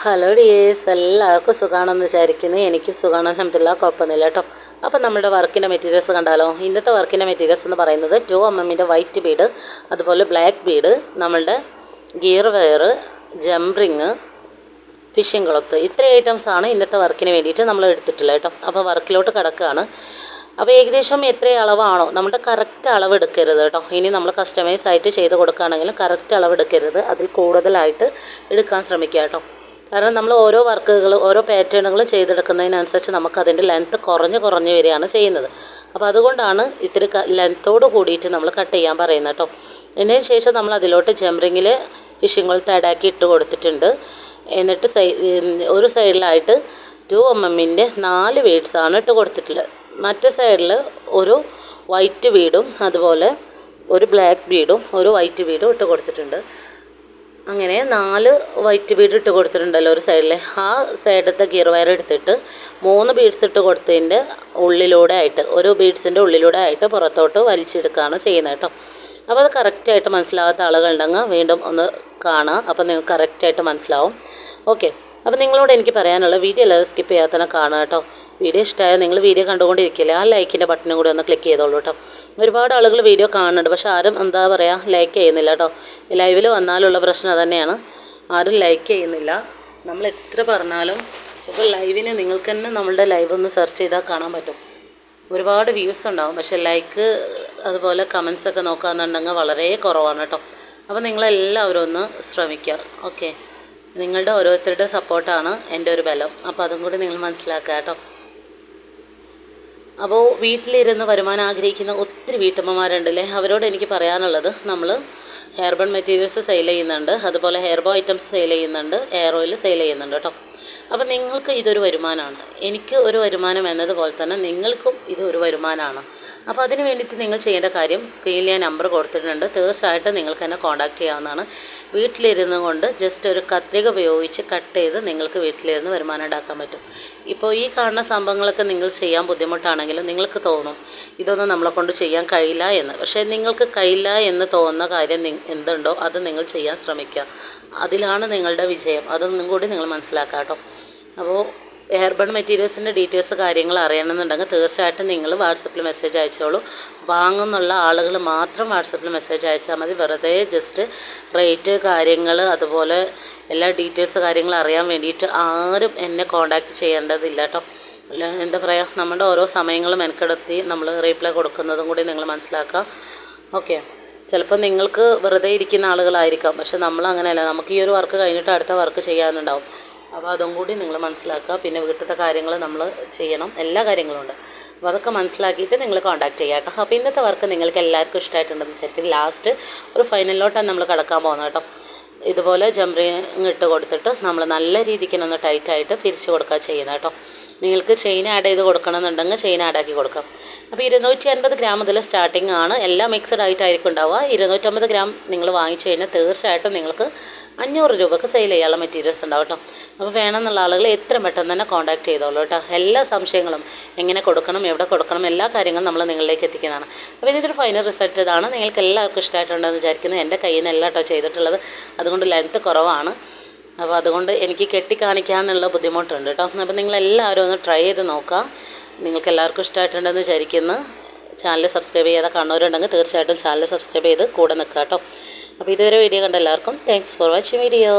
Hello dears, എല്ലാവർക്കും സുഖമാണെന്ന് വിചാരിക്കുന്നു. എനിക്കും സുഖമാണ്, അൽഹംദുലില്ലാ, കുഴപ്പമൊന്നുമില്ല കേട്ടോ. അപ്പോൾ നമ്മുടെ വർക്കിൻ്റെ മെറ്റീരിയൽസ് കണ്ടാലോ. ഇന്നത്തെ വർക്കിൻ്റെ മെറ്റീരിയൽസ് എന്ന് പറയുന്നത് 2mm വൈറ്റ് ബീഡ്, അതുപോലെ ബ്ലാക്ക് ബീഡ്, നമ്മളുടെ ഗിയർ വയർ, ജംറിങ്, ഫിഷിംഗ് ക്ലോത്ത്, ഇത്രയും ഐറ്റംസാണ് ഇന്നത്തെ വർക്കിന് വേണ്ടിയിട്ട് നമ്മൾ എടുത്തിട്ടുള്ളത് കേട്ടോ. അപ്പോൾ വർക്കിലോട്ട് കിടക്കുകയാണ്. അപ്പോൾ ഏകദേശം എത്ര അളവാണോ നമ്മുടെ കറക്റ്റ് അളവ് എടുക്കരുത് കേട്ടോ. ഇനി നമ്മൾ കസ്റ്റമൈസ് ആയിട്ട് ചെയ്ത് കൊടുക്കുകയാണെങ്കിലും കറക്റ്റ് അളവ് എടുക്കരുത്, അതിൽ കൂടുതലായിട്ട് എടുക്കാൻ ശ്രമിക്കുക കേട്ടോ. കാരണം നമ്മൾ ഓരോ വർക്കുകൾ ഓരോ പാറ്റേണുകൾ ചെയ്തെടുക്കുന്നതിനനുസരിച്ച് നമുക്കതിൻ്റെ ലെങ്ത്ത് കുറഞ്ഞ് വരികയാണ് ചെയ്യുന്നത്. അപ്പോൾ അതുകൊണ്ടാണ് ഇത്തിരി ലെങ്ത്തോട് കൂടിയിട്ട് നമ്മൾ കട്ട് ചെയ്യാൻ പറയുന്നത് കേട്ടോ. ഇതിന് ശേഷം നമ്മൾ അതിലോട്ട് ജംറിങ്ങിൽ ഫിഷിംഗ് ക്ലോത്ത് ആഡാക്കി ഇട്ട് കൊടുത്തിട്ടുണ്ട്. എന്നിട്ട് ഒരു സൈഡിലായിട്ട് 2mm 4 ബീഡ്സാണ് ഇട്ട് കൊടുത്തിട്ടുള്ളത്. മറ്റേ സൈഡിൽ ഒരു വൈറ്റ് ബീഡും അതുപോലെ ഒരു ബ്ലാക്ക് ബീഡും ഒരു വൈറ്റ് ബീഡും ഇട്ട് കൊടുത്തിട്ടുണ്ട്. അങ്ങനെ 4 വൈറ്റ് ബീഡ് ഇട്ട് കൊടുത്തിട്ടുണ്ടല്ലോ ഒരു സൈഡിൽ. ആ സൈഡത്തെ ഗിയർ വയർ എടുത്തിട്ട് 3 ബീഡ്സ് ഇട്ട് കൊടുത്തതിൻ്റെ ഉള്ളിലൂടെ ആയിട്ട്, ഒരു ബീഡ്സിൻ്റെ ഉള്ളിലൂടെ ആയിട്ട് പുറത്തോട്ട് വലിച്ചെടുക്കുകയാണ് ചെയ്യുന്നത് കേട്ടോ. അപ്പോൾ അത് കറക്റ്റായിട്ട് മനസ്സിലാവാത്ത ആളുകളുണ്ടെങ്കിൽ വീണ്ടും ഒന്ന് കാണുക, അപ്പോൾ നിങ്ങൾക്ക് കറക്റ്റായിട്ട് മനസ്സിലാവും. ഓക്കെ, അപ്പോൾ നിങ്ങളോട് എനിക്ക് പറയാനുള്ള വീഡിയോ എല്ലാവരും സ്കിപ്പ് ചെയ്യാതെ തന്നെ കാണുക കേട്ടോ. വീഡിയോ ഇഷ്ടമായാൽ നിങ്ങൾ വീഡിയോ കണ്ടുകൊണ്ടിരിക്കില്ല, ആ ലൈക്കിൻ്റെ ബട്ടണും കൂടി ഒന്ന് ക്ലിക്ക് ചെയ്തോളൂ കേട്ടോ. ഒരുപാട് ആളുകൾ വീഡിയോ കാണുന്നുണ്ട്, പക്ഷേ ആരും എന്താ പറയുക ലൈക്ക് ചെയ്യുന്നില്ല കേട്ടോ. ലൈവിൽ വന്നാലുള്ള പ്രശ്നം അതുതന്നെയാണ്, ആരും ലൈക്ക് ചെയ്യുന്നില്ല. നമ്മൾ എത്ര പറഞ്ഞാലും ചിലപ്പോൾ ലൈവിന് നിങ്ങൾക്ക് തന്നെ നമ്മളുടെ ലൈവ് ഒന്ന് സെർച്ച് ചെയ്താൽ കാണാൻ പറ്റും. ഒരുപാട് വ്യൂസ് ഉണ്ടാവും, പക്ഷേ ലൈക്ക് അതുപോലെ കമൻസൊക്കെ നോക്കുകയെന്നുണ്ടെങ്കിൽ വളരെ കുറവാണ് കേട്ടോ. അപ്പോൾ നിങ്ങളെല്ലാവരും ഒന്ന് ശ്രമിക്കുക. ഓക്കെ, നിങ്ങളുടെ ഓരോരുത്തരുടെ സപ്പോർട്ടാണ് എൻ്റെ ഒരു ബലം, അപ്പോൾ അതും കൂടി നിങ്ങൾ മനസ്സിലാക്കുക കേട്ടോ. അപ്പോൾ വീട്ടിലിരുന്ന് വരുമാനം ആഗ്രഹിക്കുന്ന ഒത്തിരി വീട്ടമ്മമാരുണ്ടല്ലേ, അവരോട് എനിക്ക് പറയാനുള്ളത്, നമ്മൾ ഹെയർ ബൺ മെറ്റീരിയൽസ് സെയിൽ ചെയ്യുന്നുണ്ട്, അതുപോലെ ഹെയർ ബോ ഐറ്റംസ് സെയിൽ ചെയ്യുന്നുണ്ട്, ഹെയർ ഓയിൽ സെയിൽ ചെയ്യുന്നുണ്ട് കേട്ടോ. അപ്പോൾ നിങ്ങൾക്ക് ഇതൊരു വരുമാനമാണ്, എനിക്ക് ഒരു വരുമാനം എന്നതുപോലെ തന്നെ നിങ്ങൾക്കും ഇതൊരു വരുമാനമാണ്. അപ്പോൾ അതിന് വേണ്ടിയിട്ട് നിങ്ങൾ ചെയ്യേണ്ട കാര്യം, സ്ക്രീനിൽ ഞാൻ നമ്പർ കൊടുത്തിട്ടുണ്ട്, തീർച്ചയായിട്ടും നിങ്ങൾക്ക് എന്നെ കോൺടാക്റ്റ് ചെയ്യാവുന്നതാണ്. വീട്ടിലിരുന്ന് കൊണ്ട് ജസ്റ്റ് ഒരു കത്രിക ഉപയോഗിച്ച് കട്ട് ചെയ്ത് നിങ്ങൾക്ക് വീട്ടിലിരുന്ന് വരുമാനം ഉണ്ടാക്കാൻ പറ്റും. ഇപ്പോൾ ഈ കാണുന്ന സംഭവങ്ങളൊക്കെ നിങ്ങൾ ചെയ്യാൻ ബുദ്ധിമുട്ടാണെങ്കിലും നിങ്ങൾക്ക് തോന്നും ഇതൊന്നും നമ്മളെ കൊണ്ട് ചെയ്യാൻ കഴിയില്ല എന്ന്. പക്ഷേ നിങ്ങൾക്ക് കഴിയില്ല എന്ന് തോന്നുന്ന കാര്യം എന്തുണ്ടോ അത് നിങ്ങൾ ചെയ്യാൻ ശ്രമിക്കുക, അതിലാണ് നിങ്ങളുടെ വിജയം. അതൊന്നും കൂടി നിങ്ങൾ മനസ്സിലാക്കുക കേട്ടോ. അപ്പോൾ ഹെയർ ബൺ മെറ്റീരിയൽസിൻ്റെ ഡീറ്റെയിൽസ് കാര്യങ്ങൾ അറിയണമെന്നുണ്ടെങ്കിൽ തീർച്ചയായിട്ടും നിങ്ങൾ വാട്സപ്പിൽ മെസ്സേജ് അയച്ചോളൂ. വാങ്ങുന്നുള്ള ആളുകൾ മാത്രം വാട്സപ്പിൽ മെസ്സേജ് അയച്ചാൽ മതി. വെറുതെ ജസ്റ്റ് റേറ്റ് കാര്യങ്ങൾ അതുപോലെ എല്ലാ ഡീറ്റെയിൽസ് കാര്യങ്ങൾ അറിയാൻ വേണ്ടിയിട്ട് ആരും എന്നെ കോൺടാക്റ്റ് ചെയ്യേണ്ടതില്ല കേട്ടോ. എന്താ പറയുക, നമ്മുടെ ഓരോ സമയങ്ങളും മെനക്കെടുത്തി നമ്മൾ റീപ്ലൈ കൊടുക്കുന്നതും കൂടി നിങ്ങൾ മനസ്സിലാക്കുക. ഓക്കെ, ചിലപ്പോൾ നിങ്ങൾക്ക് വെറുതെ ഇരിക്കുന്ന ആളുകളായിരിക്കാം, പക്ഷെ നമ്മൾ അങ്ങനെയല്ല, നമുക്ക് ഈ ഒരു വർക്ക് കഴിഞ്ഞിട്ട് അടുത്ത വർക്ക് ചെയ്യാനുണ്ടാവും. അപ്പോൾ അതും കൂടി നിങ്ങൾ മനസ്സിലാക്കുക. പിന്നെ വീട്ടിലത്തെ കാര്യങ്ങൾ നമ്മൾ ചെയ്യണം, എല്ലാ കാര്യങ്ങളും ഉണ്ട്. അപ്പോൾ അതൊക്കെ മനസ്സിലാക്കിയിട്ട് നിങ്ങൾ കോൺടാക്റ്റ് ചെയ്യാം കേട്ടോ. അപ്പോൾ ഇന്നത്തെ വർക്ക് നിങ്ങൾക്ക് എല്ലാവർക്കും ഇഷ്ടമായിട്ടുണ്ടെന്ന് വിചാരിക്കും. ലാസ്റ്റ് ഒരു ഫൈനലിലോട്ടാണ് നമ്മൾ കിടക്കാൻ പോകുന്നത് കേട്ടോ. ഇതുപോലെ ജംറിങ് ഇട്ട് കൊടുത്തിട്ട് നമ്മൾ നല്ല രീതിക്കൊന്ന് ടൈറ്റായിട്ട് തിരിച്ച് കൊടുക്കുക ചെയ്യുന്നത് കേട്ടോ. നിങ്ങൾക്ക് ചെയിൻ ആഡ് ചെയ്ത് കൊടുക്കണമെന്നുണ്ടെങ്കിൽ ചെയിൻ ആഡാക്കി കൊടുക്കാം. അപ്പോൾ 250 ഗ്രാം മുതൽ സ്റ്റാർട്ടിംഗ് ആണ്, എല്ലാം മിക്സഡ് ആയിട്ടായിരിക്കും ഉണ്ടാവുക. 250 ഗ്രാം നിങ്ങൾ വാങ്ങിച്ചു കഴിഞ്ഞാൽ തീർച്ചയായിട്ടും നിങ്ങൾക്ക് 500 രൂപക്ക് സെയിൽ ചെയ്യാനുള്ള മെറ്റീരിയൽസ് ഉണ്ടാവും കേട്ടോ. അപ്പോൾ വേണമെന്നുള്ള ആളുകൾ എത്രയും പെട്ടെന്ന് തന്നെ കോൺടാക്ട് ചെയ്തോളൂ കേട്ടോ. എല്ലാ സംശയങ്ങളും എങ്ങനെ കൊടുക്കണം, എവിടെ കൊടുക്കണം, എല്ലാ കാര്യങ്ങളും നമ്മൾ നിങ്ങളിലേക്ക് എത്തിക്കുന്നതാണ്. അപ്പോൾ ഇതിൻ്റെ ഒരു ഫൈനൽ റിസൾട്ട് ഇതാണ്. നിങ്ങൾക്ക് എല്ലാവർക്കും ഇഷ്ടമായിട്ടുണ്ടെന്ന് വിചാരിക്കുന്നു. എൻ്റെ കയ്യിൽ നിന്ന് എല്ലാം കേട്ടോ ചെയ്തിട്ടുള്ളത്, അതുകൊണ്ട് ലെങ്ത്ത് കുറവാണ്. അപ്പോൾ അതുകൊണ്ട് എനിക്ക് കെട്ടി കാണിക്കാനുള്ള ബുദ്ധിമുട്ടുണ്ട് കേട്ടോ. അപ്പോൾ നിങ്ങളെല്ലാവരും ഒന്ന് ട്രൈ ചെയ്ത് നോക്കുക. നിങ്ങൾക്ക് എല്ലാവർക്കും ഇഷ്ടമായിട്ടുണ്ടെന്ന് വിചാരിക്കുന്നു. ചാനൽ സബ്സ്ക്രൈബ് ചെയ്യാതെ കാണുന്നവരുണ്ടെങ്കിൽ തീർച്ചയായിട്ടും ചാനൽ സബ്സ്ക്രൈബ് ചെയ്ത് കൂടെ നിൽക്കുക കേട്ടോ. അപ്പോൾ ഇതുവരെ വീഡിയോ കണ്ട എല്ലാവർക്കും താങ്ക്സ് ഫോർ വാച്ചിങ് വീഡിയോ.